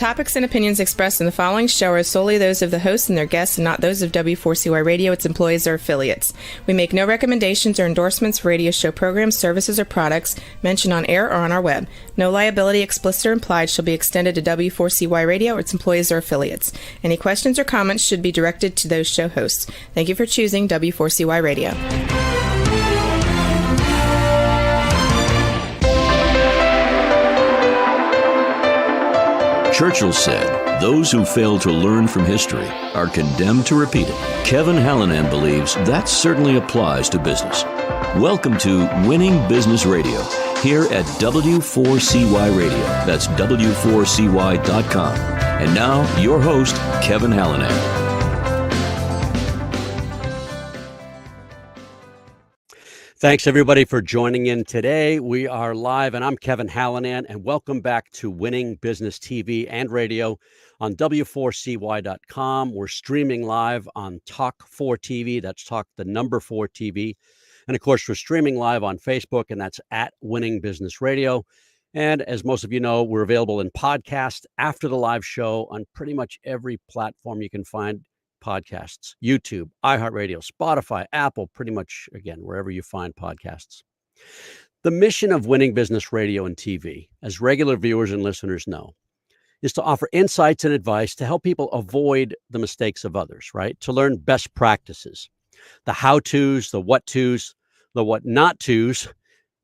topics and opinions expressed in the following show are solely those of the host and their guests and not those of W4CY Radio, its employees, or affiliates. We make no recommendations or endorsements for radio show programs, services, or products mentioned on air or on our web. No liability, explicit or implied, shall be extended to W4CY Radio or its employees or affiliates. Any questions or comments should be directed to those show hosts. Thank you for choosing W4CY Radio. Churchill said, "Those who fail to learn from history are condemned to repeat it." Kevin Hallinan believes that certainly applies to business. Welcome to Winning Business Radio, here at W4CY Radio. That's W4CY.com. And now, your host, Kevin Hallinan. Thanks, everybody, for joining in today. We are live, and I'm Kevin Hallinan, and welcome back to Winning Business TV and Radio on W4CY.com. We're streaming live on Talk 4 TV. That's Talk the number 4 TV. And, of course, we're streaming live on Facebook, and that's at Winning Business Radio. And as most of you know, we're available in podcast after the live show on pretty much every platform you can find podcasts: YouTube, iHeartRadio, Spotify, Apple, pretty much, again, wherever you find podcasts. The mission of Winning Business Radio and TV, as regular viewers and listeners know, is to offer insights and advice to help people avoid the mistakes of others, right? To learn best practices, the how-tos, the what-tos, the what-not-tos,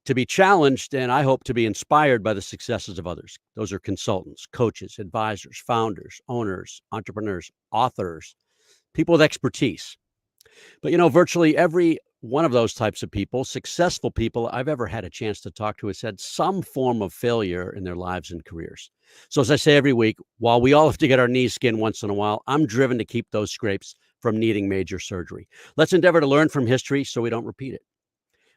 to be challenged, and I hope to be inspired by the successes of others. Those are consultants, coaches, advisors, founders, owners, entrepreneurs, authors, people with expertise. But, you know, virtually every one of those types of people, successful people I've ever had a chance to talk to, has had some form of failure in their lives and careers. So as I say every week, while we all have to get our knees skinned once in a while, I'm driven to keep those scrapes from needing major surgery. Let's endeavor to learn from history so we don't repeat it.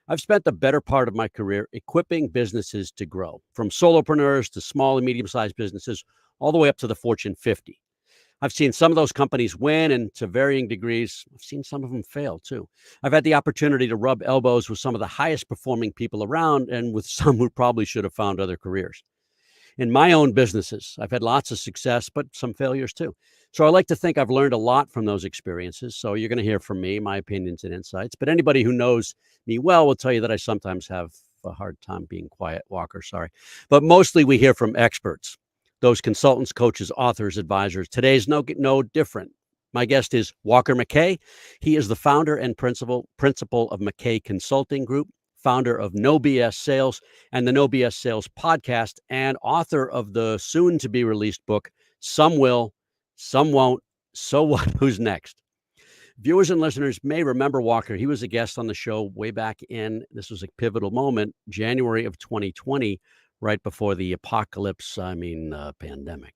I've spent the better part of my career equipping businesses to grow, from solopreneurs to small and medium-sized businesses, all the way up to the Fortune 50. I've seen some of those companies win, and to varying degrees, I've seen some of them fail too. I've had the opportunity to rub elbows with some of the highest performing people around, and with some who probably should have found other careers. In my own businesses, I've had lots of success, but some failures too. So I like to think I've learned a lot from those experiences. So you're going to hear from me, my opinions and insights. But anybody who knows me well will tell you that I sometimes have a hard time being quiet, Walker, sorry. But mostly we hear from experts. Those consultants, coaches, authors, advisors. Today's no different. My guest is Walker McKay. He is the founder and principal of McKay Consulting Group, founder of No BS Sales and the No BS Sales podcast, and author of the soon-to-be-released book, Some Will, Some Won't, So What? Who's Next? Viewers and listeners may remember Walker. He was a guest on the show way back in, this was a pivotal moment, January of 2020, right before the pandemic.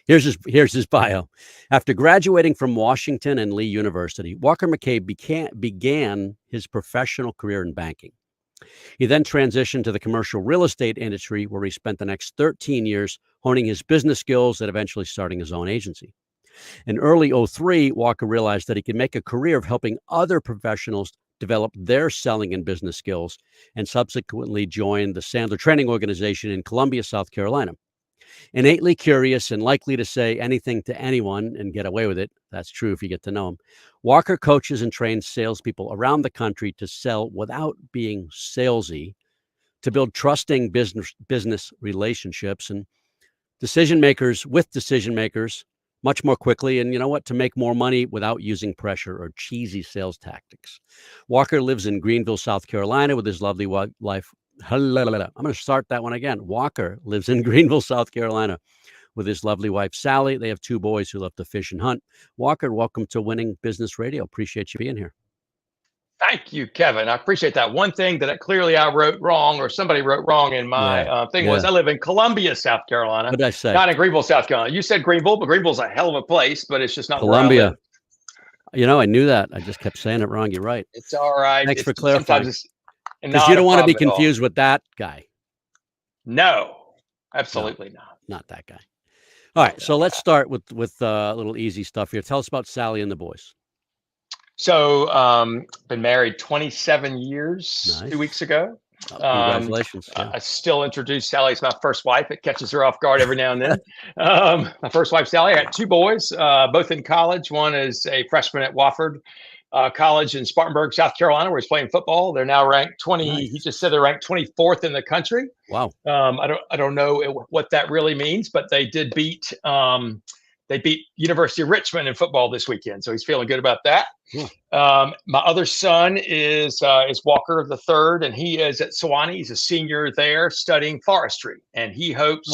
Here's his bio. After graduating from Washington and Lee University, Walker McKay began his professional career in banking. He then transitioned to the commercial real estate industry, where he spent the next 13 years honing his business skills and eventually starting his own agency. In early 2003, Walker realized that he could make a career of helping other professionals develop their selling and business skills, and subsequently joined the Sandler Training Organization in Columbia, South Carolina. Innately curious and likely to say anything to anyone and get away with it, that's true if you get to know him, Walker coaches and trains salespeople around the country to sell without being salesy, to build trusting business relationships and decision makers much more quickly, and you know what, to make more money without using pressure or cheesy sales tactics. Walker lives in Greenville, South Carolina with his lovely wife. I'm going to start that one again. Walker lives in Greenville, South Carolina with his lovely wife, Sally. They have 2 boys who love to fish and hunt. Walker, welcome to Winning Business Radio. Appreciate you being here. Thank you, Kevin. I appreciate that. One thing that clearly I wrote wrong, or somebody wrote wrong in my thing, was I live in Columbia, South Carolina. What did I say? Not in Greenville, South Carolina. You said Greenville, but Greenville's a hell of a place, but it's just not Columbia. You know, I knew that. I just kept saying it wrong. You're right. It's all right. Thanks for clarifying. Because you don't want to be confused with that guy. No, absolutely not. Not that guy. All right. So let's start with a little easy stuff here. Tell us about Sally and the boys. So, been married 27 years, Nice. 2 weeks ago. Congratulations. Yeah. I still introduce Sally as my first wife. It catches her off guard every now and then. My first wife, Sally. I got two boys, both in college. One is a freshman at Wofford College in Spartanburg, South Carolina, where he's playing football. They're now ranked 20. Nice. He just said they're ranked 24th in the country. Wow. I don't know what that really means, but they did beat University of Richmond in football this weekend, so he's feeling good about that. Yeah. My other son is Walker the third, and he is at Sewanee. He's a senior there studying forestry, and he hopes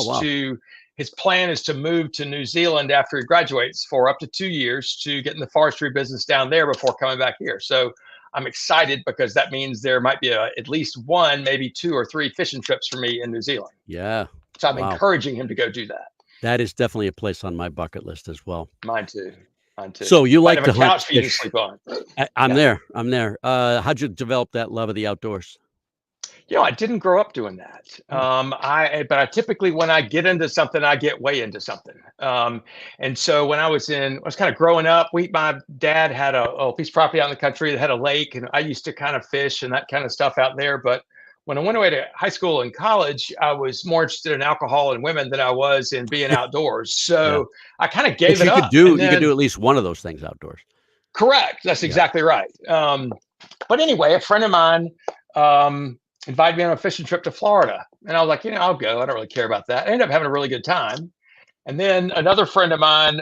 his plan is to move to New Zealand after he graduates for up to 2 years to get in the forestry business down there before coming back here. So I'm excited because that means there might be at least one, maybe 2 or 3 fishing trips for me in New Zealand. Yeah. So I'm encouraging him to go do that. That is definitely a place on my bucket list as well. Mine too. So you like to hunt? Couch for you to sleep on. I'm there. How'd you develop that love of the outdoors? I didn't grow up doing that. But I typically, when I get into something, I get way into something. And so when I was kind of growing up, my dad had a piece of property out in the country that had a lake, and I used to kind of fish and that kind of stuff out there. But when I went away to high school and college, I was more interested in alcohol and women than I was in being outdoors. So I kind of gave it up. You could do at least one of those things outdoors. Correct. That's exactly right. But anyway, a friend of mine invited me on a fishing trip to Florida. And I was like, I'll go. I don't really care about that. I ended up having a really good time. And then another friend of mine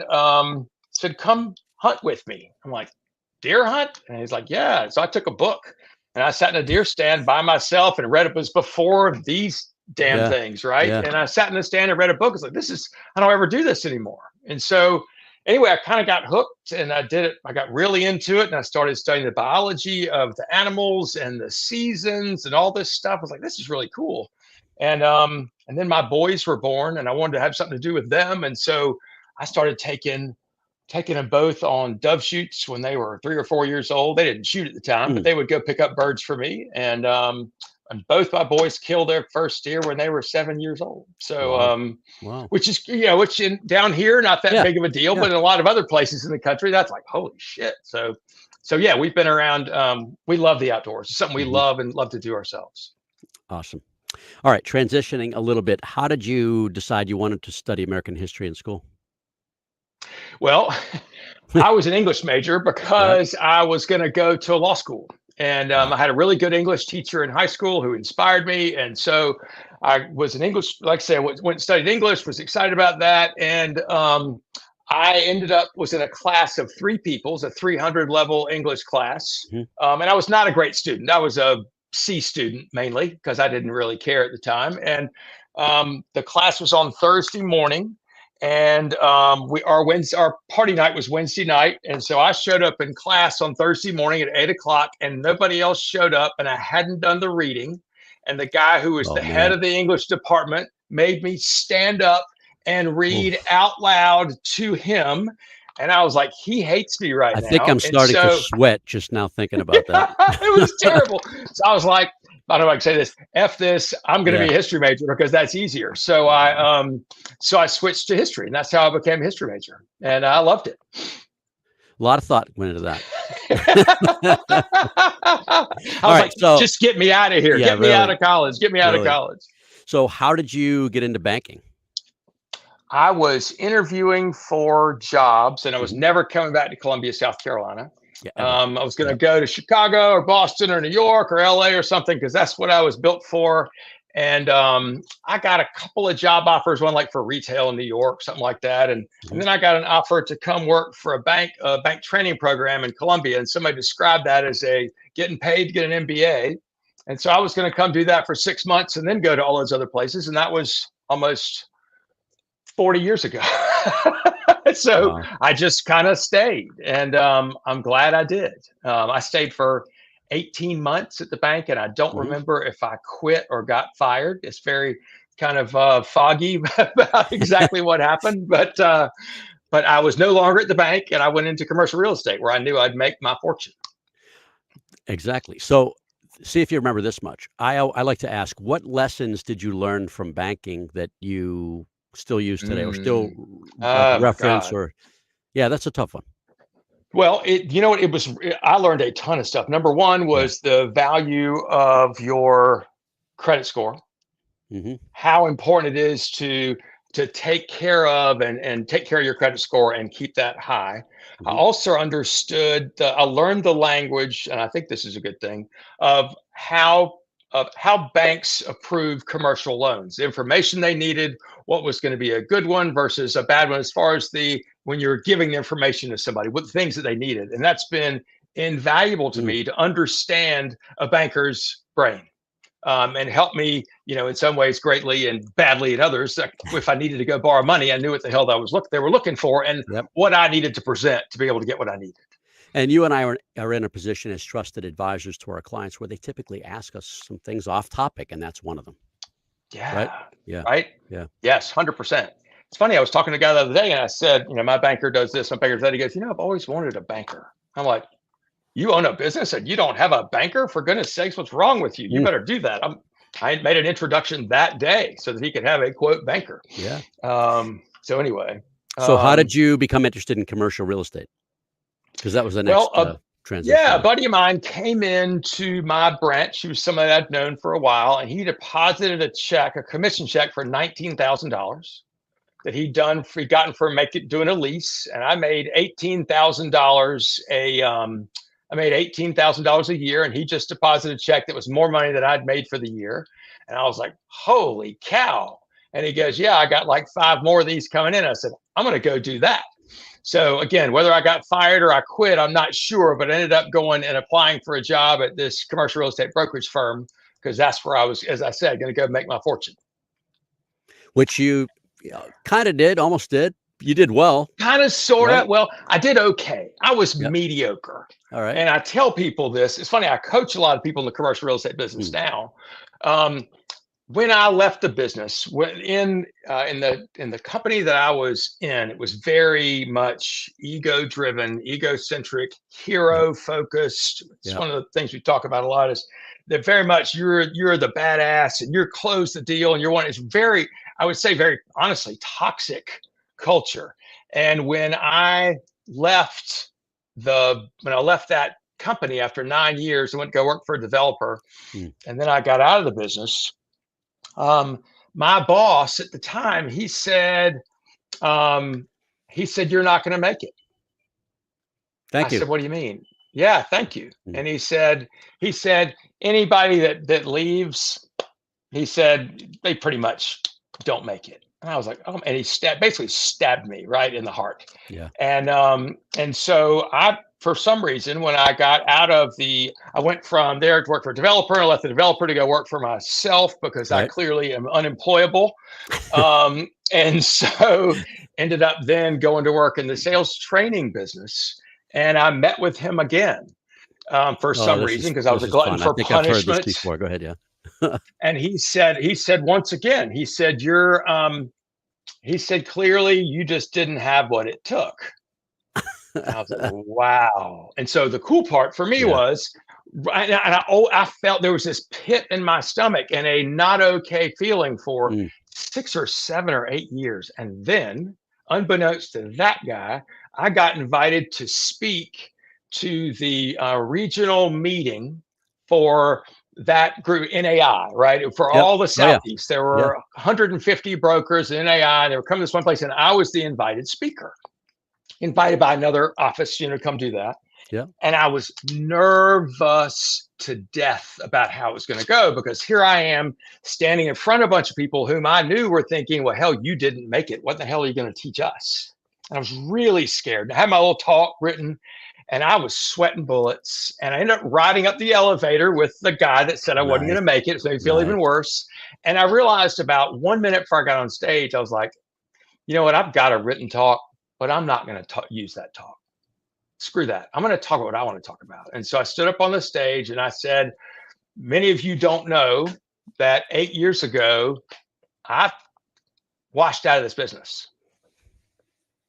said, come hunt with me. I'm like, deer hunt? And he's like, yeah. So I took a book and I sat in a deer stand by myself and read it. It was before these damn things, right? Yeah. And I sat in the stand and read a book. It's like, I don't ever do this anymore. And so anyway, I kind of got hooked and I did it. I got really into it and I started studying the biology of the animals and the seasons and all this stuff. I was like, this is really cool. And then my boys were born and I wanted to have something to do with them. And so I started taking them both on dove shoots when they were 3 or 4 years old. They didn't shoot at the time, but they would go pick up birds for me. And both my boys killed their first deer when they were 7 years old. So, which is, which down here, not that big of a deal, but in a lot of other places in the country, that's like, holy shit. So yeah, we've been around. We love the outdoors. It's something we love and love to do ourselves. Awesome. All right. Transitioning a little bit. How did you decide you wanted to study American history in school? Well, I was an English major because I was going to go to law school. And I had a really good English teacher in high school who inspired me. And so I was an English, like I say, I went and studied English, was excited about that. And I was in a class of 3 people, it was a 300 level English class. And I was not a great student. I was a C student mainly because I didn't really care at the time. And the class was on Thursday morning. And our party night was Wednesday night. And so I showed up in class on Thursday morning at 8:00 and nobody else showed up and I hadn't done the reading. And the guy who was head of the English department made me stand up and read out loud to him. And I was like, he hates me right now. I think I'm starting to sweat just now thinking about that. It was terrible. So I was like, I don't know if I can say this. F this. I'm going to be a history major because that's easier. So I switched to history, and that's how I became a history major, and I loved it. A lot of thought went into that. I was like, just get me out of here. Get me out of college. Get me out of college. So how did you get into banking? I was interviewing for jobs, and I was never coming back to Columbia, South Carolina. I was going to go to Chicago or Boston or New York or LA or something because that's what I was built for. And I got a couple of job offers, one like for retail in New York, something like that. And then I got an offer to come work for a bank training program in Columbia. And somebody described that as getting paid to get an MBA. And so I was going to come do that for 6 months and then go to all those other places. And that was almost 40 years ago. So I just kind of stayed, and I'm glad I did. I stayed for 18 months at the bank, and I don't remember if I quit or got fired. It's very kind of foggy about exactly what happened, but I was no longer at the bank, and I went into commercial real estate where I knew I'd make my fortune. Exactly. So see if you remember this much. I like to ask, what lessons did you learn from banking that you still use today or still reference that's a tough one. Well, I learned a ton of stuff. Number one was the value of your credit score, Hmm. how important it is to take care of and take care of your credit score and keep that high. I Hmm. also understood I learned the language, and I think this is a good thing, of how banks approve commercial loans, the information they needed, what was going to be a good one versus a bad one, as far as when you're giving the information to somebody, what things that they needed. And that's been invaluable to me to understand a banker's brain. And helped me, in some ways greatly and badly in others. Like, if I needed to go borrow money, I knew what the hell they were looking for, and Yep. what I needed to present to be able to get what I needed. And you and I are in a position as trusted advisors to our clients where they typically ask us some things off topic, and that's one of them. Right? Yeah. Yeah. Right. Yeah. Yes, 100%. It's funny. I was talking to a guy the other day, and I said, my banker does this, my banker does that. He goes, I've always wanted a banker. I'm like, you own a business and you don't have a banker? For goodness sakes, what's wrong with you? You Mm. better do that. I made an introduction that day so that he could have a quote banker. Yeah. So anyway. So how did you become interested in commercial real estate? Because that was the next transition. Yeah, a buddy of mine came into my branch. He was somebody I'd known for a while, and he deposited a commission check for $19,000 that he'd gotten for doing a lease. And I made $18,000 a year, and he just deposited a check that was more money than I'd made for the year. And I was like, holy cow. And he goes, yeah, I got like 5 more of these coming in. I said, I'm going to go do that. So again, whether I got fired or I quit, I'm not sure, but I ended up going and applying for a job at this commercial real estate brokerage firm, because that's where I was, as I said, going to go make my fortune. Which you kind of did, almost did. You did well. Kind of, sort of. Right? Well, I did okay. I was mediocre. All right. And I tell people this. It's funny. I coach a lot of people in the commercial real estate business now. When I left the business, in the company that I was in, it was very much ego-driven, egocentric, hero-focused. It's one of the things we talk about a lot, is that very much you're the badass and you're close the deal, and you're one. It's very, I would say, very honestly, toxic culture. And when I left that company after 9 years, I went to go work for a developer, and then I got out of the business. My boss at the time, he said, you're not going to make it. Thank you. I said, what do you mean? Yeah, thank you. And he said, anybody that leaves, he said, they pretty much don't make it. And I was like, oh, and he basically stabbed me right in the heart. Yeah. And so for some reason, when I got out of I went from there to work for a developer, and I left the developer to go work for myself, because I clearly am unemployable. And so ended up then going to work in the sales training business. And I met with him again for some reason, because I was a glutton for punishment. I've heard this before. Go ahead. Yeah. And he said once again, he said, clearly you just didn't have what it took. And I was like, wow. And so the cool part for me was, I felt there was this pit in my stomach and a not okay feeling for 6 or 7 or 8 years. And then, unbeknownst to that guy, I got invited to speak to the regional meeting for that group, NAI, right? For all the Southeast. There were 150 brokers in NAI, and they were coming to this one place, and I was the invited speaker, invited by another office, to come do that. Yeah. And I was nervous to death about how it was going to go, because here I am standing in front of a bunch of people whom I knew were thinking, well, hell, you didn't make it. What the hell are you going to teach us? And I was really scared. I had my little talk written, and I was sweating bullets. And I ended up riding up the elevator with the guy that said I wasn't going to make it. So I feel even worse. And I realized about 1 minute before I got on stage, I was like, you know what? I've got a written talk, but I'm not going to use that talk. Screw that. I'm going to talk about what I want to talk about. And so I stood up on the stage and I said, many of you don't know that 8 years ago, I washed out of this business.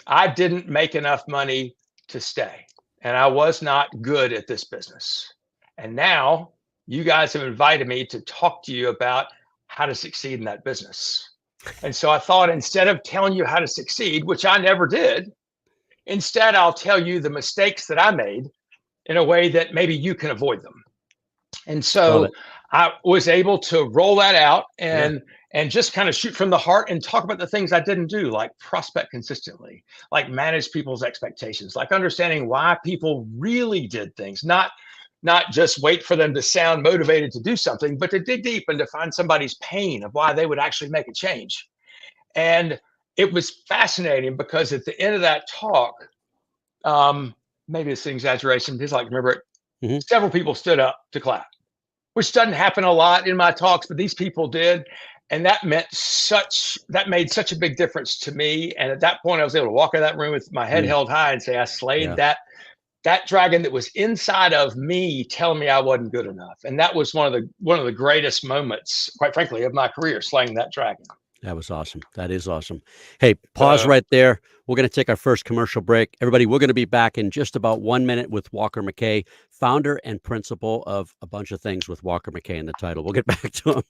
I didn't make enough money to stay, and I was not good at this business. And now you guys have invited me to talk to you about how to succeed in that business. And so I thought, instead of telling you how to succeed, which I never did, instead I'll tell you the mistakes that I made in a way that maybe you can avoid them. And Love so it. I was able to roll that out and just kind of shoot from the heart and talk about the things I didn't do, like prospect consistently, like manage people's expectations, like understanding why people really did things, not just wait for them to sound motivated to do something, but to dig deep and to find somebody's pain of why they would actually make a change. And it was fascinating because at the end of that talk, maybe it's an exaggeration, just like remember it, Hmm. several people stood up to clap, which doesn't happen a lot in my talks, but these people did. And that made such a big difference to me. And at that point, I was able to walk in that room with my head Mm, held high and say, I slayed yeah. that dragon that was inside of me telling me I wasn't good enough. And that was one of the greatest moments, quite frankly, of my career, slaying that dragon. That was awesome. That is awesome. Hey, pause So right there. We're going to take our first commercial break. Everybody, we're going to be back in just about 1 minute with Walker McKay, founder and principal of a bunch of things with Walker McKay in the title. We'll get back to him.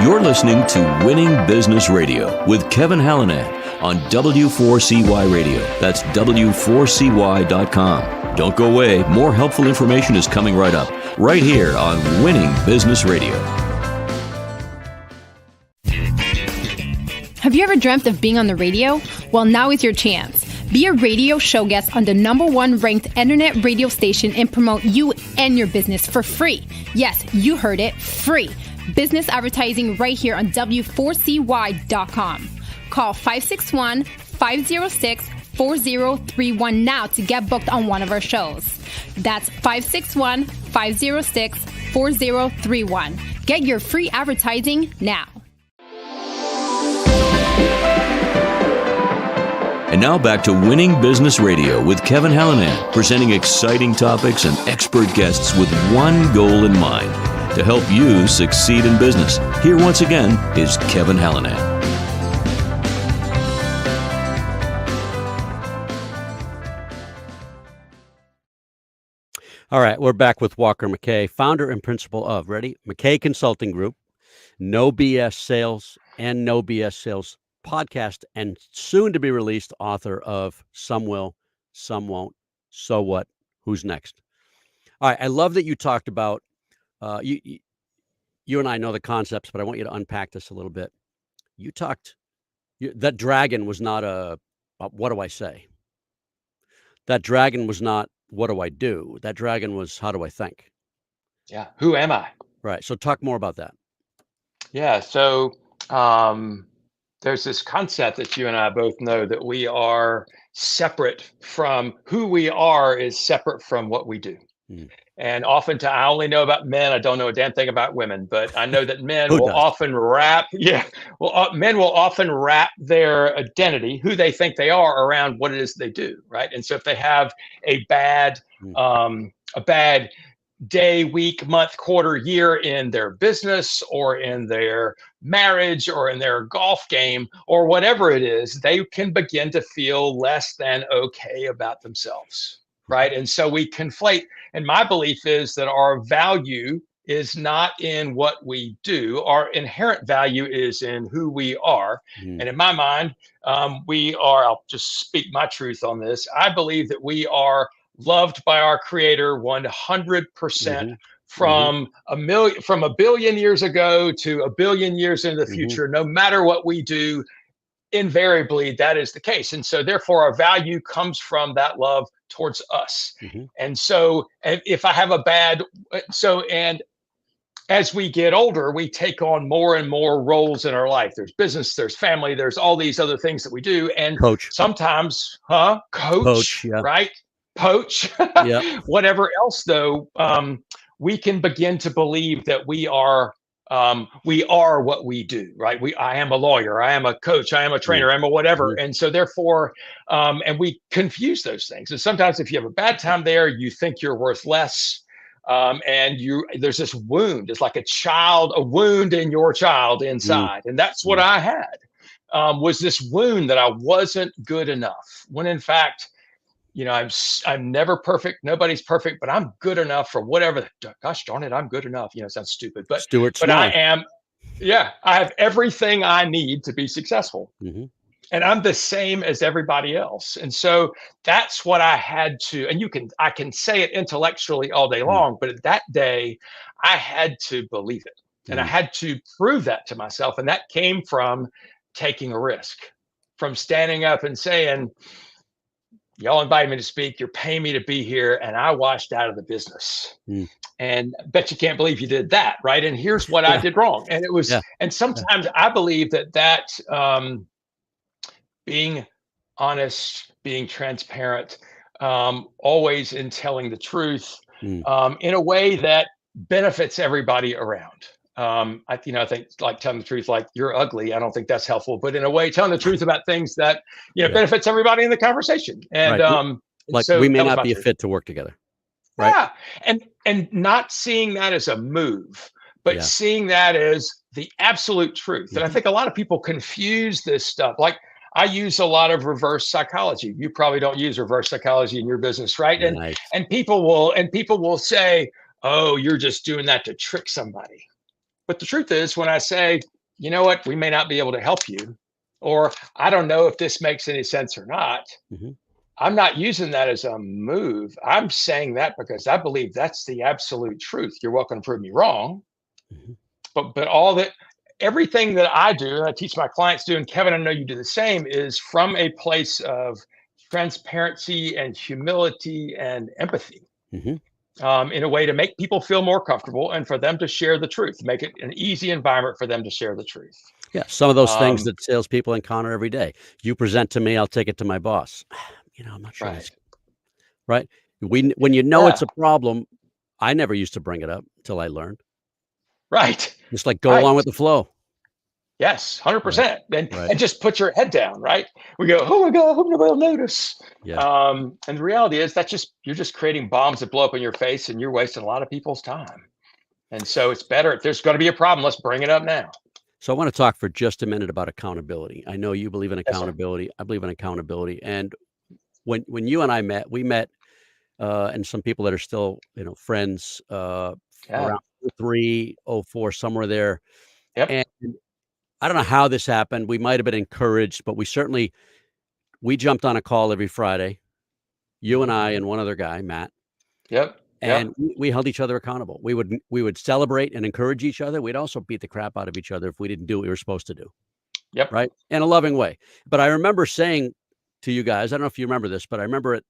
You're listening to Winning Business Radio with Kevin Hallinan on W4CY Radio. That's W4CY.com. Don't go away. More helpful information is coming right up, right here on Winning Business Radio. Have you ever dreamt of being on the radio? Well, now is your chance. Be a radio show guest on the #1 ranked internet radio station and promote you and your business for free. Yes, you heard it, free. Business advertising right here on W4CY.com. Call 561-506-4031 now to get booked on one of our shows. That's 561-506-4031. Get your free advertising now. And now back to Winning Business Radio with Kevin Hallinan, presenting exciting topics and expert guests with one goal in mind, to help you succeed in business. Here once again is Kevin Hallinan. All right, we're back with Walker McKay, founder and principal of, McKay Consulting Group, No BS Sales and No BS Sales podcast, and soon to be released author of Some Will, Some Won't, So What, Who's Next. All right, I love that you talked about, you and I know the concepts, but I want you to unpack this a little bit. You talked, that dragon was not what do I say? That dragon was not, what do I do? That dragon was, how do I think? yeah, who am I? Right. So talk more about that. Yeah. So there's this concept that you and I both know that we are separate from who we are is separate from what we do. Mm. And oftentimes, I only know about men. I don't know a damn thing about women, but I know that men Who will does? often men will often wrap their identity, who they think they are, around what it is they do, right? And so if they have a bad day, week, month, quarter, year in their business or in their marriage or in their golf game or whatever it is, they can begin to feel less than okay about themselves, right? And so we conflate. And my belief is that our value is not in what we do. Our inherent value is in who we are. Mm. And in my mind, I'll just speak my truth on this. I believe that we are loved by our Creator 100% from a billion years ago to a billion years into the future. No matter what we do, invariably that is the case. And so therefore our value comes from that love towards us. And so if I have and as we get older, we take on more and more roles in our life. There's business, there's family, there's all these other things that we do. And Coach. Sometimes, coach, yeah. right? Poach, Yeah. Whatever else though, we can begin to believe that we are what we do, right? I am a lawyer, I am a coach, I am a trainer, I'm a whatever. And so therefore, and we confuse those things. And sometimes if you have a bad time there, you think you're worth less. And there's this wound. It's like a wound in your child inside. And that's what I had, was this wound that I wasn't good enough. When in fact, I'm never perfect. Nobody's perfect, but I'm good enough for whatever. Gosh darn it, I'm good enough. It sounds stupid, but Stuart I Small. am. Yeah, I have everything I need to be successful. and I'm the same as everybody else. And so that's what I had to, and I can say it intellectually all day long, but that day I had to believe it. And I had to prove that to myself. And that came from taking a risk, from standing up and saying, y'all invited me to speak, you're paying me to be here, and I washed out of the business. And bet you can't believe you did that, right? And here's what I did wrong. And it was, and sometimes I believe that being honest, being transparent, always in telling the truth, in a way that benefits everybody around. I think like telling the truth, like you're ugly, I don't think that's helpful, but in a way, telling the truth about things that, benefits everybody in the conversation. And, like so we may not be a fit to work together. Right. Yeah. And not seeing that as a move, but seeing that as the absolute truth. And I think a lot of people confuse this stuff. Like I use a lot of reverse psychology. You probably don't use reverse psychology in your business, right? And people will say, oh, you're just doing that to trick somebody. But the truth is, when I say, you know what, we may not be able to help you, or I don't know if this makes any sense or not, I'm not using that as a move. I'm saying that because I believe that's the absolute truth. You're welcome to prove me wrong. But everything that I do, and I teach my clients do, and Kevin, I know you do the same, is from a place of transparency and humility and empathy. In a way to make people feel more comfortable and for them to share the truth, make it an easy environment for them to share the truth. Yeah. Some of those things that salespeople encounter every day. You present to me, I'll take it to my boss. I'm not sure. Right. When you know it's a problem, I never used to bring it up until I learned. Right. Just like go along with the flow. Yes, 100%. And just put your head down, right? We go, oh my God, I hope nobody will notice. And the reality is you're just creating bombs that blow up in your face and you're wasting a lot of people's time. And so it's better if there's going to be a problem, let's bring it up now. So I want to talk for just a minute about accountability. I know you believe in accountability. Yes, I believe in accountability. And when you and I met, and some people that are still, friends, around 03, 04, somewhere there. Yep. And I don't know how this happened. We might have been encouraged, but we jumped on a call every Friday, you and I and one other guy, Matt. Yep. And we held each other accountable. We would celebrate and encourage each other. We'd also beat the crap out of each other if we didn't do what we were supposed to do. Yep. Right. In a loving way. But I remember saying to you guys, I don't know if you remember this, but I remember it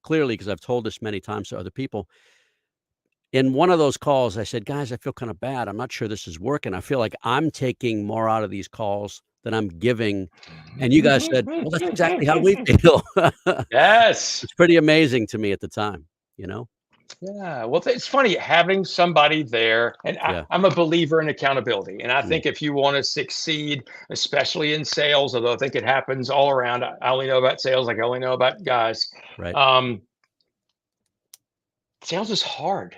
clearly because I've told this many times to other people. In one of those calls, I said, guys, I feel kind of bad. I'm not sure this is working. I feel like I'm taking more out of these calls than I'm giving. And you guys said, well, that's exactly how we feel. Yes. It's pretty amazing to me at the time, Yeah. Well, it's funny having somebody there. And I'm a believer in accountability. And I think if you want to succeed, especially in sales, although I think it happens all around, I only know about sales, like I only know about guys. Right. Sales is hard.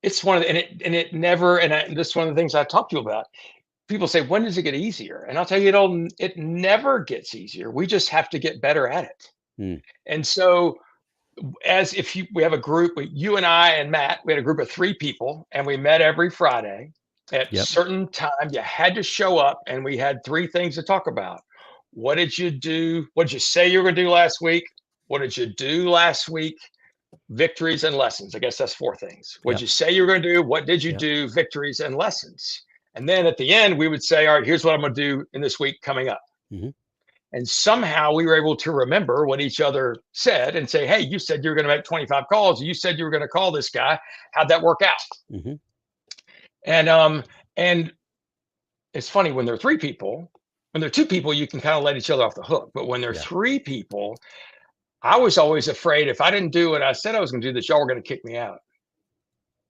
It's one of the, this is one of the things I talked to you about. People say, when does it get easier? And I'll tell you, it never gets easier. We just have to get better at it. And so we have a group, you and I and Matt, we had a group of 3 people and we met every Friday at a certain time. You had to show up and we had 3 things to talk about. What did you do? What did you say you were going to do last week? What did you do last week? Victories and lessons. I guess that's 4 things. What did you say you were going to do? What did you do? Victories and lessons. And then at the end, we would say, all right, here's what I'm going to do in this week coming up. And somehow we were able to remember what each other said and say, hey, you said you were going to make 25 calls. You said you were going to call this guy. How'd that work out? And it's funny when there are 3 people, when there are 2 people, you can kind of let each other off the hook. But when there are 3 people, I was always afraid if I didn't do what I said I was going to do, that y'all were going to kick me out.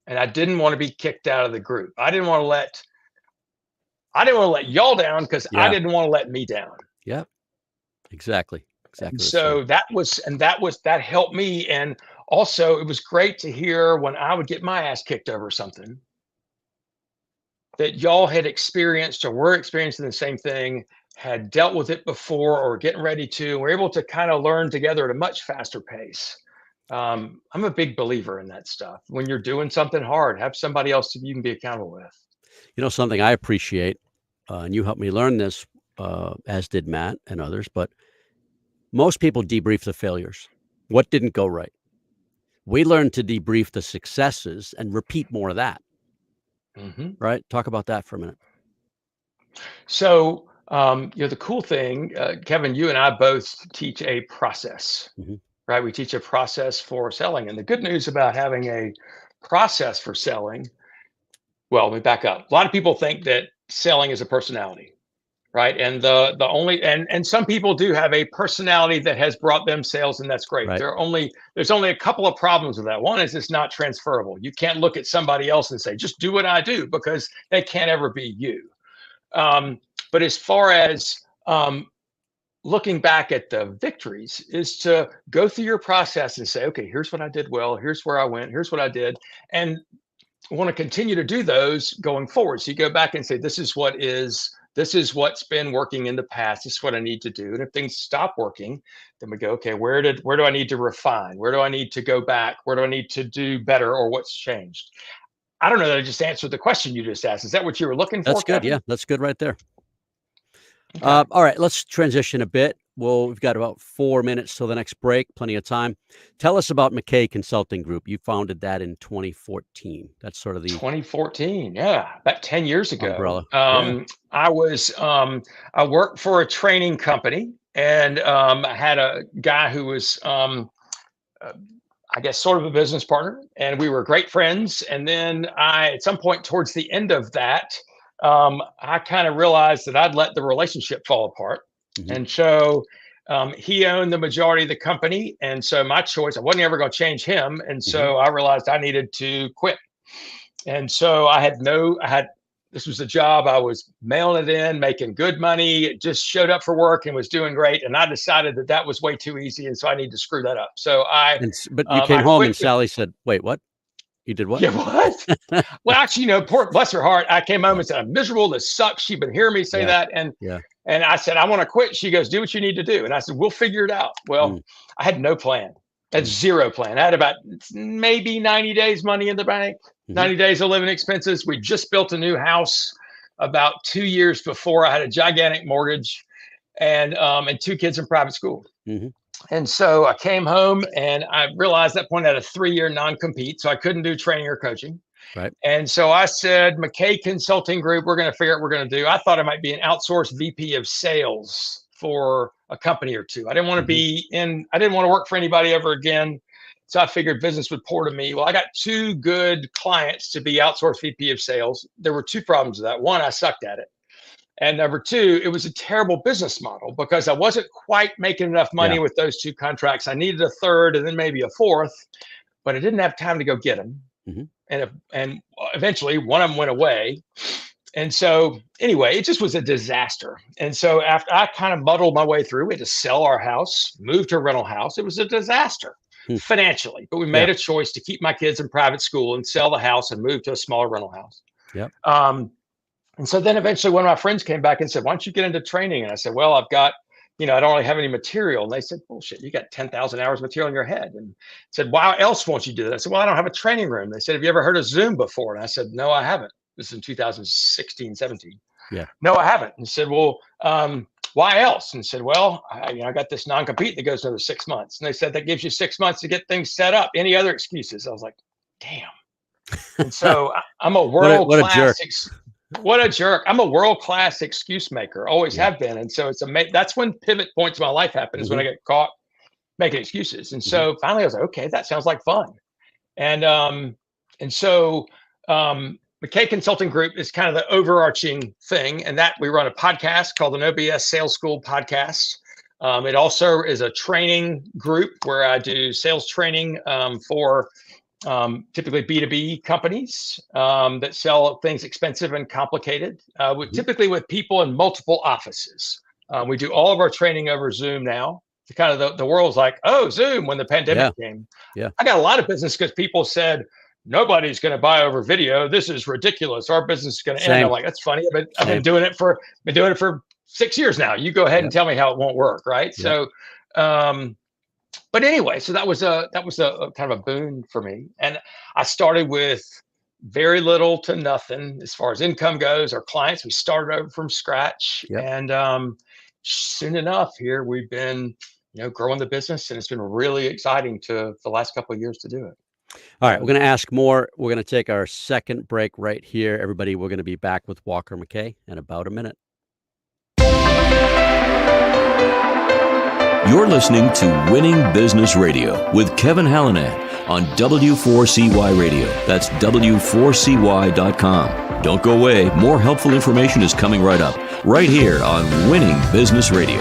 And I didn't want to be kicked out of the group. I didn't want to let y'all down because I didn't want to let me down. Yep. Exactly. And so that helped me. And also it was great to hear when I would get my ass kicked over something that y'all had experienced or were experiencing the same thing, had dealt with it before or getting ready to, and we're able to kind of learn together at a much faster pace. I'm a big believer in that stuff. When you're doing something hard, have somebody else that you can be accountable with. Something I appreciate, and you helped me learn this, as did Matt and others, but Most people debrief the failures. What didn't go right? We learn to debrief the successes and repeat more of that, right? Talk about that for a minute. So, the cool thing, Kevin, you and I both teach a process, right? We teach a process for selling. And the good news about having a process for selling, well, let me back up. A lot of people think that selling is a personality, right? And the only and some people do have a personality that has brought them sales, and that's great. Right. There's only a couple of problems with that. One is it's not transferable. You can't look at somebody else and say, just do what I do, because they can't ever be you. But as far as looking back at the victories, is to go through your process and say, okay, here's what I did well, here's where I went, here's what I did, and want to continue to do those going forward. So you go back and say, this is what's been working in the past. This is what I need to do. And if things stop working, then we go, okay, where do I need to refine? Where do I need to go back? Where do I need to do better, or what's changed? I don't know that I just answered the question you just asked. Is that what you were looking for? That's good. Kevin? Yeah, that's good right there. Okay. All right, let's transition a bit. Well, we've got about 4 minutes till the next break, plenty of time. Tell us about McKay Consulting Group. You founded that in 2014. That's sort of the 2014, yeah, about 10 years ago. umbrella. I worked for a training company, and I had a guy who was, I guess, sort of a business partner, and we were great friends. And then at some point towards the end of that, I kind of realized that I'd let the relationship fall apart. And so he owned the majority of the company. And so my choice, I wasn't ever going to change him. And so I realized I needed to quit. And so this was a job. I was mailing it in, making good money, just showed up for work and was doing great. And I decided that was way too easy. And so I need to screw that up. So but you came home and Sally said, wait, what? You did what? Yeah, what? Well, actually, poor, bless her heart, I came home and said, I'm miserable. This sucks. She'd been hearing me say that. And I said, I want to quit. She goes, do what you need to do. And I said, we'll figure it out. Well, I had no plan. I had zero plan. I had about maybe 90 days money in the bank, 90 days of living expenses. We just built a new house about 2 years before. I had a gigantic mortgage and 2 kids in private school. And so I came home and I realized at that point I had a 3-year non-compete, so I couldn't do training or coaching. Right. And so I said, McKay Consulting Group, we're going to figure out what we're going to do. I thought I might be an outsourced VP of sales for a company or two. I didn't want to I didn't want to work for anybody ever again. So I figured business would pour to me. Well, I got 2 good clients to be outsourced VP of sales. There were 2 problems with that. One, I sucked at it. And number 2, it was a terrible business model because I wasn't quite making enough money with those 2 contracts. I needed a 3rd and then maybe a 4th, but I didn't have time to go get them. And eventually one of them went away. And so anyway, it just was a disaster. And so after I kind of muddled my way through, we had to sell our house, move to a rental house. It was a disaster financially, but we made a choice to keep my kids in private school and sell the house and move to a smaller rental house. And so then eventually one of my friends came back and said, why don't you get into training? And I said, well, I've got, I don't really have any material. And they said, bullshit, you got 10,000 hours material in your head. And said, why else won't you do that? I said, well, I don't have a training room. They said, have you ever heard of Zoom before? And I said, no, I haven't. This is in 2016, 17. No, I haven't. And said, well, why else? And said, well, I got this non-compete that goes another 6 months. And they said, that gives you 6 months to get things set up. Any other excuses? I was like, damn. And so I'm a world-class What a jerk. I'm a world-class excuse maker, always have been. And so that's when pivot points in my life happen, is when I get caught making excuses. And so finally I was like, okay, that sounds like fun. And so McKay Consulting Group is kind of the overarching thing. And that we run a podcast called the No BS Sales School Podcast. It also is a training group where I do sales training for typically B2B companies that sell things expensive and complicated, typically with people in multiple offices. We do all of our training over Zoom now. Kind of the world's like, oh, Zoom, when the pandemic came. I got a lot of business because people said, nobody's going to buy over video. This is ridiculous. Our business is going to end. I'm like, that's funny. I've been doing it for 6 years now. You go ahead and tell me how it won't work. Right. So, but anyway, so that was a kind of a boon for me. And I started with very little to nothing as far as income goes. Our clients, we started over from scratch. And soon enough here, we've been, growing the business, and it's been really exciting to the last couple of years to do it. All right, we're going to ask more. We're going to take our second break right here. Everybody, we're going to be back with Walker McKay in about a minute. You're listening to Winning Business Radio with Kevin Hallinan on W4CY Radio. That's W4CY.com. Don't go away. More helpful information is coming right up, right here on Winning Business Radio.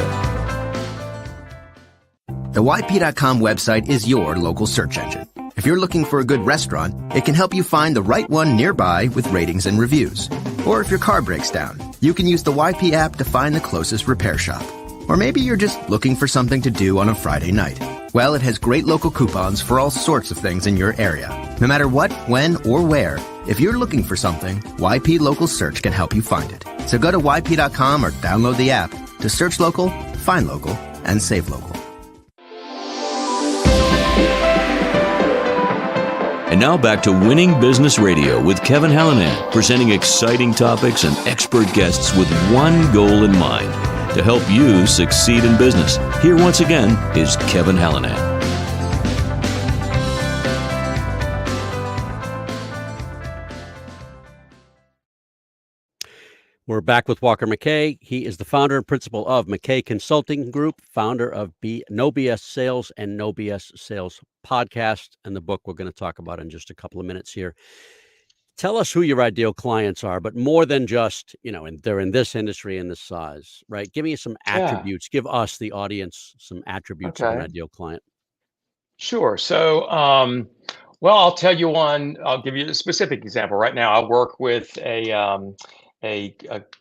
The YP.com website is your local search engine. If you're looking for a good restaurant, it can help you find the right one nearby with ratings and reviews. Or if your car breaks down, you can use the YP app to find the closest repair shop. Or maybe you're just looking for something to do on a Friday night. Well, it has great local coupons for all sorts of things in your area. No matter what, when, or where, if you're looking for something, YP Local Search can help you find it. So go to YP.com or download the app to search local, find local, and save local. And now back to Winning Business Radio with Kevin Hallinan, presenting exciting topics and expert guests with one goal in mind, to help you succeed in business. Here once again is Kevin Hallinan. We're back with Walker McKay. He is the founder and principal of McKay Consulting Group, founder of No BS Sales and No BS Sales podcast, and the book we're going to talk about in just a couple of minutes here. Tell us who your ideal clients are, but more than just, they're in this industry and this size, right? Give me some attributes. Give us, the audience, some attributes of an ideal client. Sure. So, well, I'll tell you one. I'll give you a specific example. Right now, I work with a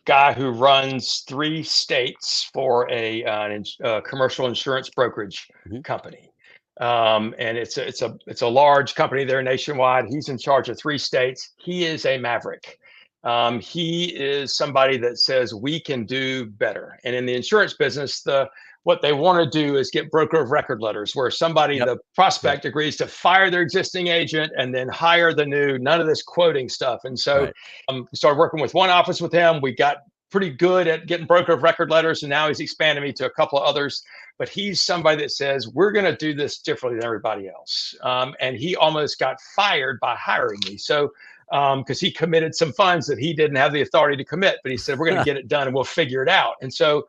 guy who runs 3 states for a commercial insurance brokerage company. And it's a large company. They're nationwide. He's in charge of 3 states. He is a maverick. He is somebody that says we can do better. And in the insurance business, what they want to do is get broker of record letters where somebody, the prospect, agrees to fire their existing agent and then hire the new, none of this quoting stuff. And so we started working with one office with him. We got pretty good at getting broker of record letters, and now he's expanded me to a couple of others. But he's somebody that says, we're going to do this differently than everybody else. And he almost got fired by hiring me. So because he committed some funds that he didn't have the authority to commit, but he said, we're going to get it done and we'll figure it out. And so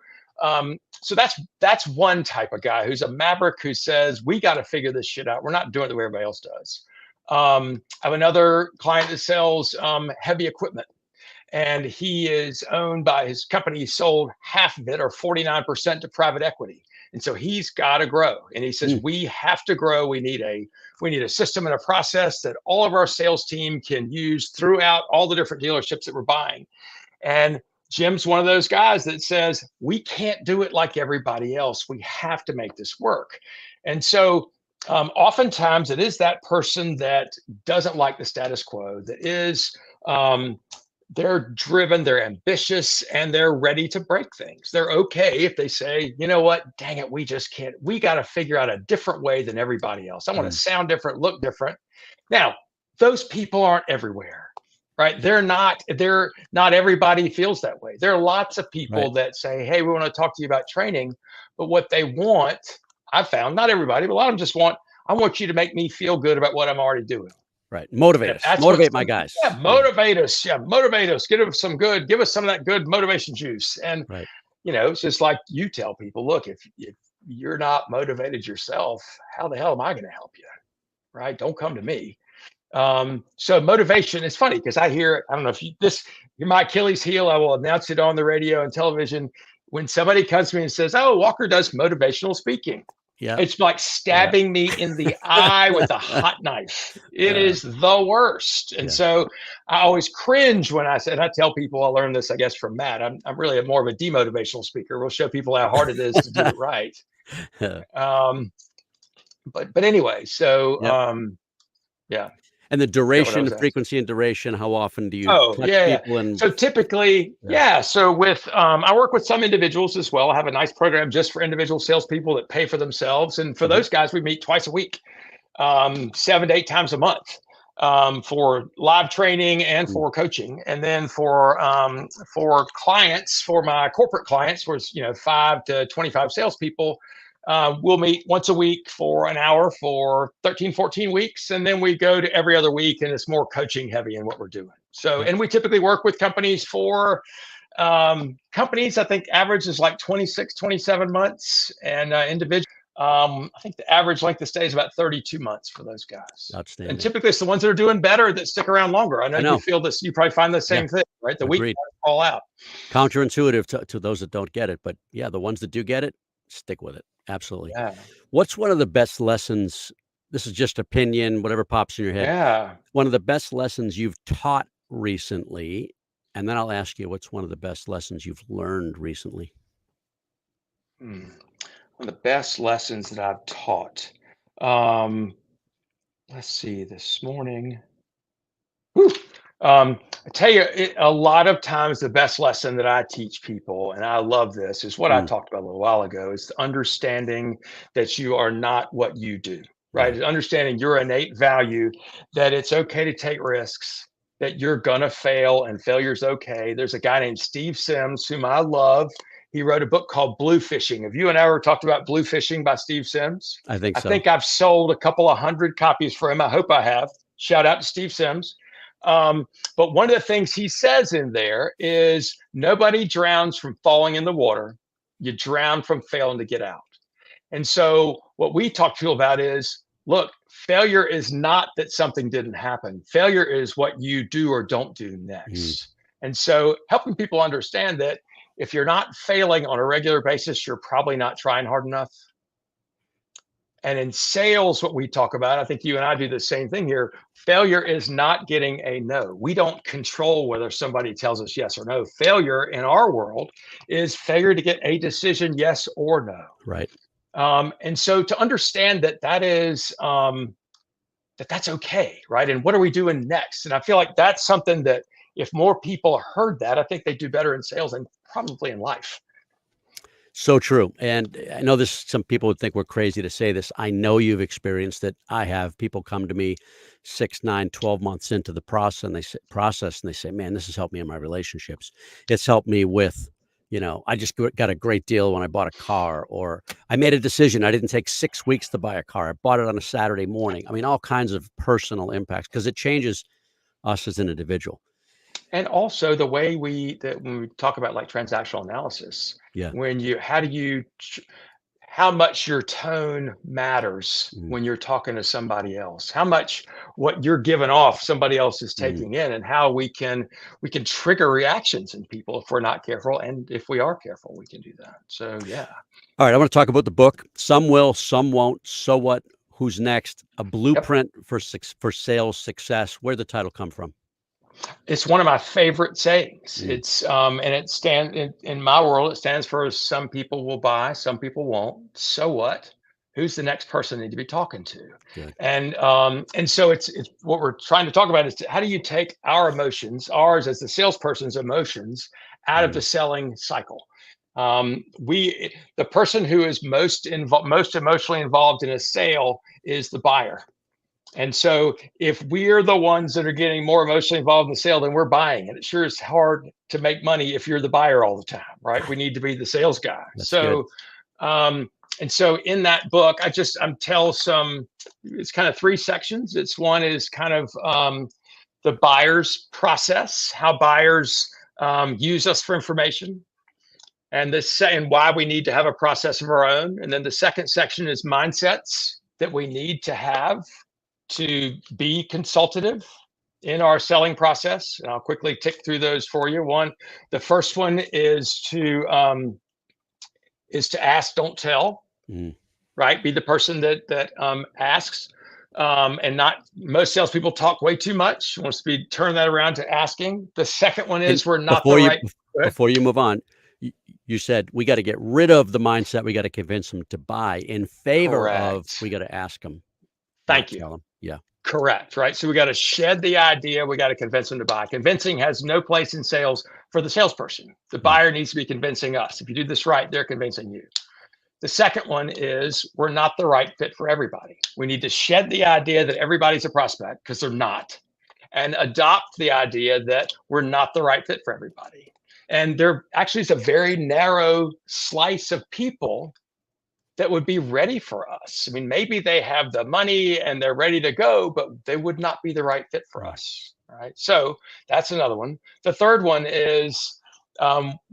that's one type of guy who's a maverick, who says, we got to figure this shit out. We're not doing it the way everybody else does. I have another client that sells heavy equipment, and he is owned by his company. He sold half of it, or 49%, to private equity. And so he's got to grow. And he says, we have to grow. We need a system and a process that all of our sales team can use throughout all the different dealerships that we're buying. And Jim's one of those guys that says, we can't do it like everybody else. We have to make this work. And so oftentimes it is that person that doesn't like the status quo, that is, they're driven, they're ambitious, and they're ready to break things. They're okay if they say, you know what, dang it, we just can't. We got to figure out a different way than everybody else. I want to sound different, look different. Now, those people aren't everywhere, right? They're not everybody feels that way. There are lots of people that say, hey, we want to talk to you about training. But what they want, I've found, not everybody, but a lot of them just want, I want you to make me feel good about what I'm already doing. Right. Motivate us. Motivate my guys. Yeah, motivate us. Yeah, motivate us. Give us some of that good motivation juice. And, it's just like you tell people, look, if you're not motivated yourself, how the hell am I going to help you? Right? Don't come to me. So motivation is funny because I hear, I don't know if you're my Achilles heel. I will announce it on the radio and television. When somebody comes to me and says, oh, Walker does motivational speaking. Yeah. It's like stabbing me in the eye with a hot knife. It is the worst. And so I always cringe when I tell people, I learned this, I guess, from Matt. I'm really more of a demotivational speaker. We'll show people how hard it is to do it right. But anyway, so And the duration, the frequency and duration, how often do you touch people? And so typically, so with, I work with some individuals as well. I have a nice program just for individual salespeople that pay for themselves. And for those guys, we meet twice a week, 7 to 8 times a month, for live training and for coaching. And then for clients, for my corporate clients, where it's, 5 to 25 salespeople, We'll meet once a week for an hour for 13, 14 weeks. And then we go to every other week, and it's more coaching heavy in what we're doing. So, and we typically work with companies for companies, I think average is like 26, 27 months, and individual. I think the average length of stay is about 32 months for those guys. Outstanding. And typically it's the ones that are doing better that stick around longer. I know you feel this, you probably find the same thing, right? The weak ones fall out. Counterintuitive to those that don't get it, but yeah, the ones that do get it, stick with it. Absolutely. Yeah. What's one of the best lessons? This is just opinion, whatever pops in your head. Yeah. One of the best lessons you've taught recently, and then I'll ask you, what's one of the best lessons you've learned recently? One of the best lessons that I've taught. Let's see, this morning. I tell you, a lot of times the best lesson that I teach people, and I love this, is what I talked about a little while ago, is understanding that you are not what you do, right? It's understanding your innate value, that it's okay to take risks, that you're gonna fail and failure's okay. There's a guy named Steve Sims, whom I love. He wrote a book called Blue Fishing. Have you and I ever talked about Blue Fishing by Steve Sims? I think so. I think I've sold a couple of 100 copies for him. I hope I have. Shout out to Steve Sims. But one of the things he says in there is nobody drowns from falling in the water. You drown from failing to get out. And so what we talk to people about is, look, failure is not that something didn't happen. Failure is what you do or don't do next. And so helping people understand that if you're not failing on a regular basis, you're probably not trying hard enough. And in sales, what we talk about, I think you and I do the same thing here. Failure is not getting a no. We don't control whether somebody tells us yes or no. Failure in our world is failure to get a decision, yes or no. Right. And so to understand that that is, that's okay, right? And what are we doing next? And I feel like that's something that if more people heard that, I think they do better in sales and probably in life. So true. And I know this, some people would think we're crazy to say this. I know you've experienced it. I have. People come to me 6, 9, 12 months into the process and they say, man, this has helped me in my relationships. It's helped me with, I just got a great deal when I bought a car, or I made a decision. I didn't take 6 weeks to buy a car. I bought it on a Saturday morning. I mean, all kinds of personal impacts, because it changes us as an individual. And also the way when we talk about like transactional analysis, how much your tone matters when you're talking to somebody else, how much what you're giving off somebody else is taking in, and how we can trigger reactions in people if we're not careful. And if we are careful, we can do that. So, yeah. All right. I want to talk about the book. Some will, some won't. So what? Who's next? A blueprint for sales success. Where'd the title come from? It's one of my favorite sayings. It's and it stands in my world. It stands for some people will buy, some people won't. So what? Who's the next person I need to be talking to? Good. And so it's what we're trying to talk about is how do you take our emotions, ours as the salesperson's emotions, out of the selling cycle? The person who is most emotionally involved in a sale is the buyer. And so if we're the ones that are getting more emotionally involved in the sale, then we're buying. And it sure is hard to make money if you're the buyer all the time, right? We need to be the sales guy. That's so, and so in that book, I'm tell some, it's kind of 3 sections. One is kind of the buyer's process, how buyers use us for information. And why we need to have a process of our own. And then the second section is mindsets that we need to have to be consultative in our selling process. And I'll quickly tick through those for you. The first one is to ask, don't tell, right? Be the person that asks, and not most salespeople talk way too much. Wants to turn that around to asking. The second one is we're not the right. Before you move on, you said we got to get rid of the mindset. We got to convince them to buy in favor of, we got to ask them. Thank you. Yeah. Correct. Right. So we got to shed the idea. We got to convince them to buy. Convincing has no place in sales for the salesperson. The buyer needs to be convincing us. If you do this right, they're convincing you. The second one is we're not the right fit for everybody. We need to shed the idea that everybody's a prospect, because they're not, and adopt the idea that we're not the right fit for everybody. And there actually is a very narrow slice of people that would be ready for us. I mean, maybe they have the money and they're ready to go, but they would not be the right fit for us. Right. So that's another one. The third one is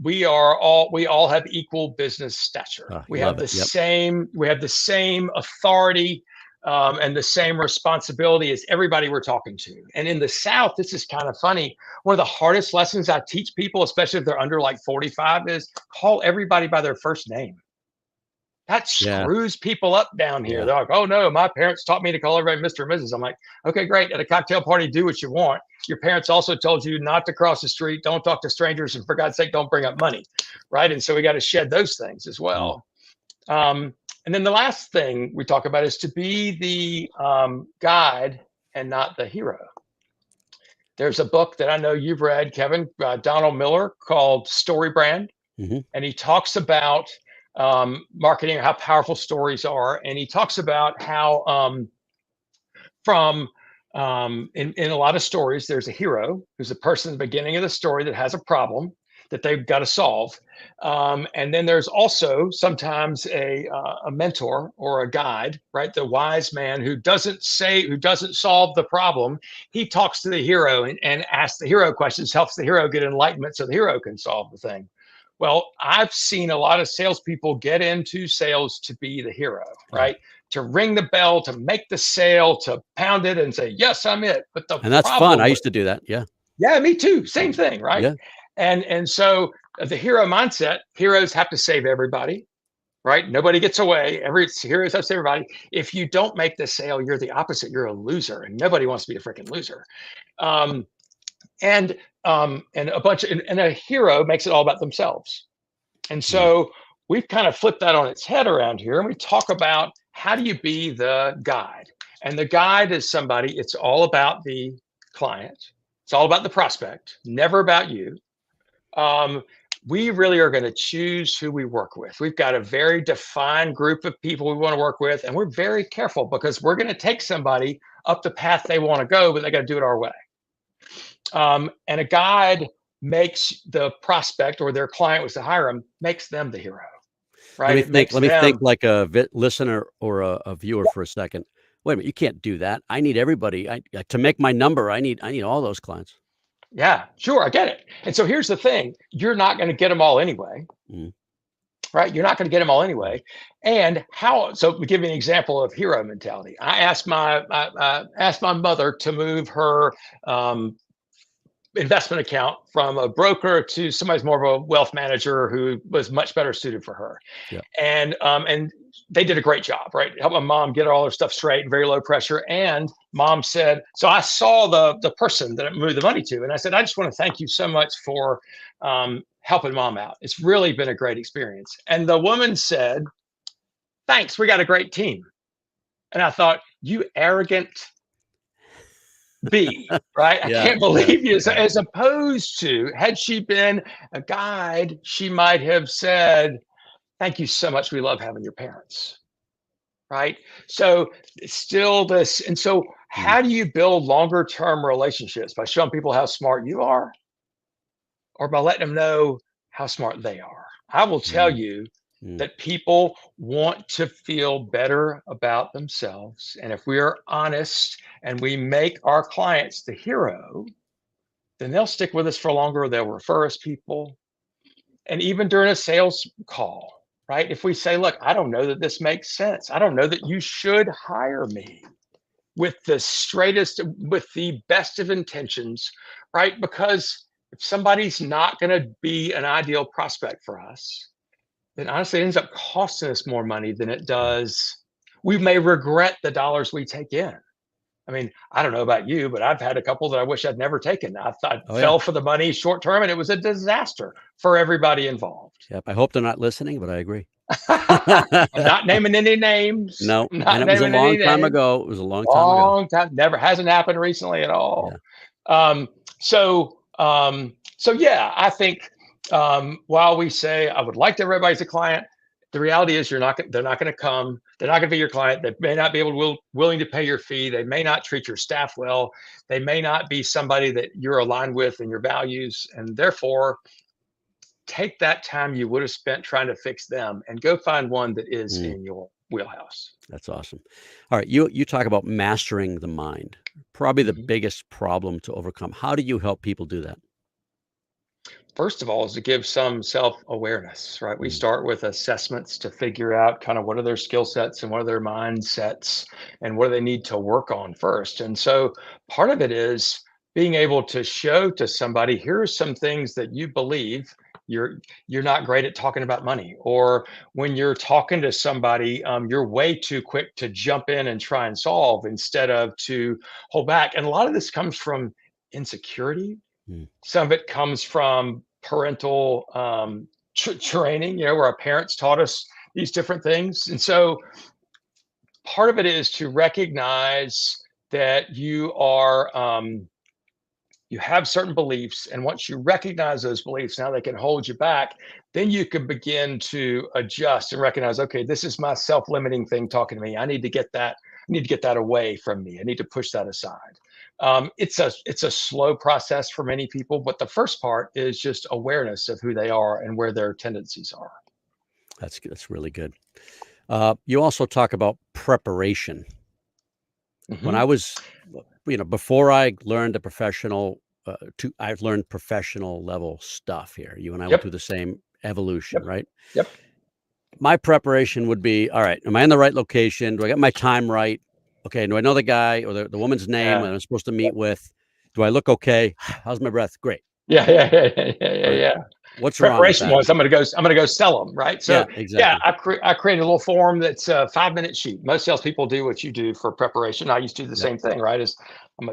we all have equal business stature. We have the same authority and the same responsibility as everybody we're talking to. And in the South, this is kind of funny. One of the hardest lessons I teach people, especially if they're under like 45, is call everybody by their first name. That screws people up down here. They're like, oh no, my parents taught me to call everybody Mr. and Mrs. I'm like, okay, great. At a cocktail party, do what you want. Your parents also told you not to cross the street, don't talk to strangers, and for God's sake, don't bring up money, right? And so we got to shed those things as well. And then the last thing we talk about is to be the guide and not the hero. There's a book that I know you've read, Kevin, Donald Miller, called Story Brand. And he talks about marketing, how powerful stories are. And he talks about how in a lot of stories, there's a hero who's a person at the beginning of the story that has a problem that they've got to solve. And then there's also sometimes a mentor or a guide, right? The wise man who doesn't solve the problem. He talks to the hero and asks the hero questions, helps the hero get enlightenment so the hero can solve the thing. Well, I've seen a lot of salespeople get into sales to be the hero, right? To ring the bell, to make the sale, to pound it and say, yes, I'm it. But and that's fun. I used to do that. Yeah. Yeah, me too. Same thing, right? Yeah. And so the hero mindset, heroes have to save everybody, right? Nobody gets away. Heroes have to save everybody. If you don't make the sale, you're the opposite. You're a loser, and nobody wants to be a freaking loser. And a hero makes it all about themselves. And so we've kind of flipped that on its head around here, and we talk about how do you be the guide? And the guide is somebody, it's all about the client. It's all about the prospect, never about you. We really are going to choose who we work with. We've got a very defined group of people we want to work with, and we're very careful because we're going to take somebody up the path they want to go, but they got to do it our way. And a guide makes the prospect or their client was to hire them, makes them the hero, right? Let me think like a listener or a viewer for a second. Wait a minute, you can't do that. I need everybody. To make my number, I need all those clients. Yeah, sure, I get it. And so here's the thing: you're not going to get them all anyway, right? You're not going to get them all anyway. And so we give you an example of hero mentality. I asked my mother to move her investment account from a broker to somebody who's more of a wealth manager who was much better suited for her. Yeah. And they did a great job, right? Helped my mom get all her stuff straight, very low pressure. And mom said, so I saw the person that I moved the money to. And I said, I just want to thank you so much for helping mom out. It's really been a great experience. And the woman said, thanks, we got a great team. And I thought, you arrogant B, right? I can't believe you. As opposed to, had she been a guide, she might have said, thank you so much. We love having your parents, right? So it's still this. And so how do you build longer term relationships? By showing people how smart you are, or by letting them know how smart they are? I will tell you that people want to feel better about themselves. And if we are honest and we make our clients the hero, then they'll stick with us for longer. They'll refer us people. And even during a sales call, right? If we say, look, I don't know that this makes sense. I don't know that you should hire me, with the best of intentions, right? Because if somebody's not going to be an ideal prospect for us, then honestly, it ends up costing us more money than it does. We may regret the dollars we take in. I mean, I don't know about you, but I've had a couple that I wish I'd never taken. I fell for the money short term, and it was a disaster for everybody involved. Yep. I hope they're not listening, but I agree. I'm not naming any names. No, and it was a long time ago. It was a long time ago. Never hasn't happened recently at all. Yeah. So yeah, I think while we say I would like to everybody's a client, the reality is they're not going to come. They're not going to be your client. They may not be willing to pay your fee. They may not treat your staff well. They may not be somebody that you're aligned with in your values, and therefore take that time you would have spent trying to fix them and go find one that is in your wheelhouse. That's awesome. All right. You talk about mastering the mind, probably the Mhm. biggest problem to overcome. How do you help people do that? First of all, is to give some self-awareness, right? We Mm, start with assessments to figure out kind of what are their skill sets and what are their mindsets and what do they need to work on first. And so part of it is being able to show to somebody, here are some things that you believe you're not great at talking about money, or when you're talking to somebody, you're way too quick to jump in and try and solve instead of to hold back. And a lot of this comes from insecurity. mm, Some of it comes from parental training, where our parents taught us these different things. And so part of it is to recognize that you have certain beliefs. And once you recognize those beliefs, now they can hold you back. Then you can begin to adjust and recognize, okay, this is my self-limiting thing talking to me. I need to get that. I need to get that away from me. I need to push that aside. It's a slow process for many people, but the first part is just awareness of who they are and where their tendencies are. that's good. That's really good. You also talk about preparation. When I Mhm. was, before I learned I've learned professional level stuff here. You and I went Yep. through the same evolution, Yep. right? Yep. My preparation would be, all right, am I in the right location? Do I get my time right? Okay. Do I know the guy or the woman's name Yeah. that I'm supposed to Yep. meet with? Do I look okay? How's my breath? Great. Yeah. Yeah. Yeah. Yeah. Yeah. Yeah. All right. Yeah. What's wrong with Preparation that? was I'm gonna go sell them, right? So Yeah, yeah, exactly. I created a little form that's a 5-minute sheet. Most salespeople do what you do for preparation. I used to do the Yep. same thing, right?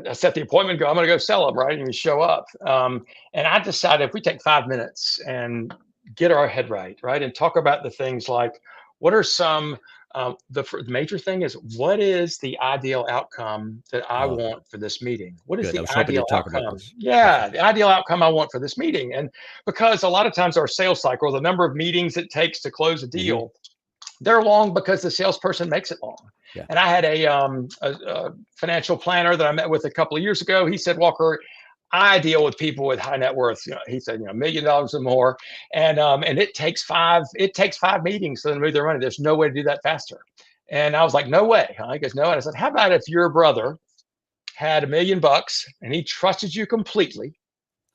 I set the appointment, I'm gonna go sell them, right? And you show up. And I decided if we take 5 minutes and get our head right, right, and talk about the things like what are some the major thing is, what is the ideal outcome that I Oh, want for this meeting? What is good. I the was hoping ideal you'd talk about outcome? this. Yeah, Perfect. the ideal outcome I want for this meeting. And because a lot of times our sales cycle, the number of meetings it takes to close a Hmm. deal, they're long because the salesperson makes it long. Yeah. And I had a financial planner that I met with a couple of years ago. He said, Walker, I deal with people with high net worth. He said, $1 million or more, and it takes five meetings for them to move their money. There's no way to do that faster. And I was like, no way. Huh? He goes, no. And I said, how about if your brother had $1 million and he trusted you completely?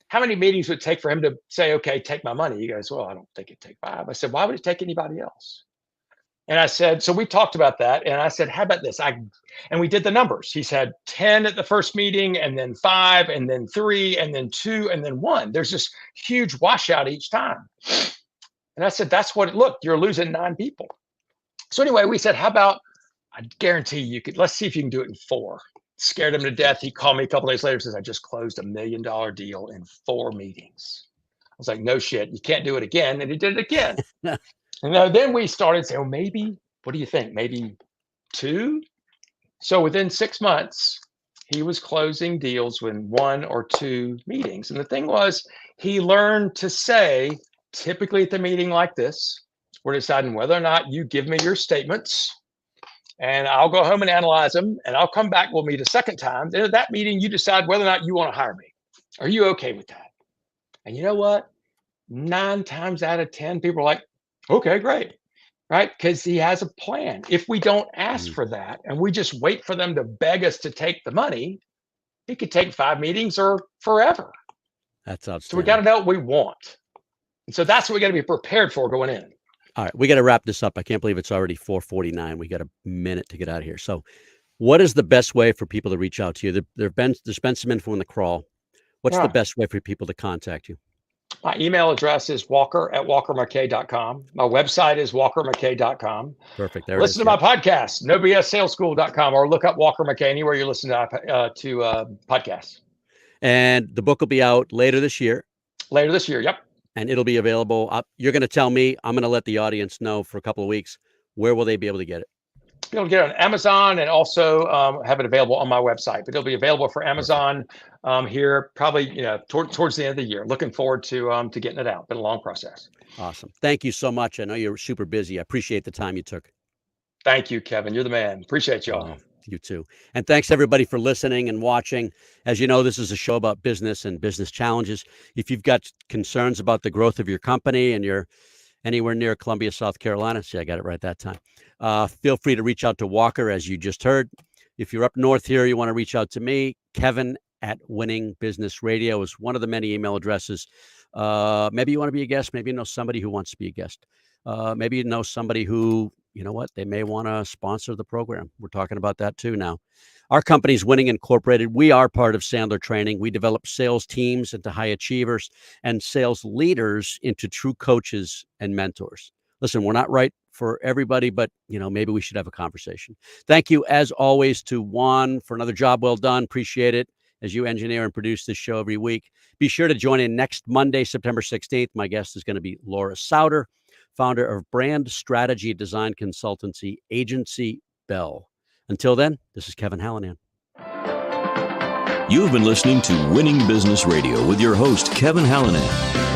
How many meetings would it take for him to say, okay, take my money? He goes, well, I don't think it'd take 5. I said, why would it take anybody else? And I said, so we talked about that. And I said, how about this? And we did the numbers. He said 10 at the first meeting, and then 5, and then 3, and then 2, and then 1. There's this huge washout each time. And I said, that's what, look, you're losing 9 people. So anyway, we said, how about, I guarantee you could, let's see if you can do it in 4. Scared him to death. He called me a couple days later and says, I just closed $1 million deal in 4 meetings. I was like, no shit, you can't do it again. And he did it again. Then we started saying, well, maybe, what do you think? Maybe 2? So within 6 months, he was closing deals in 1 or 2 meetings. And the thing was, he learned to say, typically at the meeting like this, we're deciding whether or not you give me your statements, and I'll go home and analyze them, and I'll come back. We'll meet a second time. Then at that meeting, you decide whether or not you want to hire me. Are you okay with that? And you know what? 9 times out of 10, people are like, okay, great. Right? Because he has a plan. If we don't ask Mm, for that and we just wait for them to beg us to take the money, it could take 5 meetings or forever. that's So we got to outstanding. know what we want. And so that's what we got to be prepared for going in. All right, we got to wrap this up. I can't believe it's already 4:49. We got a minute to get out of here. So, what is the best way for people to reach out to you? There's been some info in the crawl. What's the Yeah. best way for people to contact you? My email address is walker@walkermckay.com. My website is walkermckay.com. Perfect. There it Listen is. to my Yep. podcast, nobssaleschool.com, or look up Walker McKay anywhere you listen to podcasts. And the book will be out later this year, Later this year. Yep. and it'll be available. You're going to tell me. I'm going to let the audience know for a couple of weeks. Where will they be able to get it? You'll get it on Amazon, and also have it available on my website. But it'll be available for Perfect. Amazon here probably towards the end of the year. Looking forward to getting it out. Been a long process. Awesome. Thank you so much. I know you're super busy. I appreciate the time you took. Thank you, Kevin. You're the man. Appreciate y'all. You too. And thanks everybody for listening and watching. As you know, this is a show about business and business challenges. If you've got concerns about the growth of your company and you're anywhere near Columbia, South Carolina, see, I got it right that time. Feel free to reach out to Walker, as you just heard. If you're up north here, you want to reach out to me, Kevin at Winning Business Radio is one of the many email addresses. Maybe you want to be a guest. Maybe you know somebody who wants to be a guest. Maybe you know somebody who, you know what, they may want to sponsor the program. We're talking about that too now. Our company's Winning Incorporated. We are part of Sandler Training. We develop sales teams into high achievers and sales leaders into true coaches and mentors. Listen, we're not right for everybody, but maybe we should have a conversation. Thank you, as always, to Juan for another job well done. Appreciate it as you engineer and produce this show every week. Be sure to join in next Monday, September 16th. My guest is going to be Laura Souter, founder of brand strategy design consultancy agency Bell. Until then, this is Kevin Hallinan. You've been listening to Winning Business Radio with your host, Kevin Hallinan.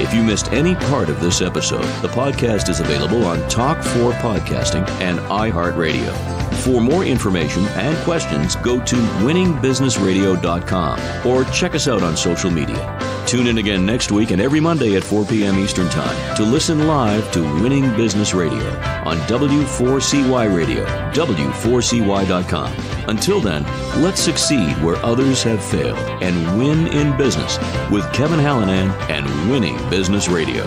If you missed any part of this episode, the podcast is available on Talk4 Podcasting and iHeartRadio. For more information and questions, go to winningbusinessradio.com or check us out on social media. Tune in again next week and every Monday at 4 p.m. Eastern Time to listen live to Winning Business Radio on W4CY Radio, W4CY.com. Until then, let's succeed where others have failed and win in business with Kevin Hallinan and Winning Business Radio.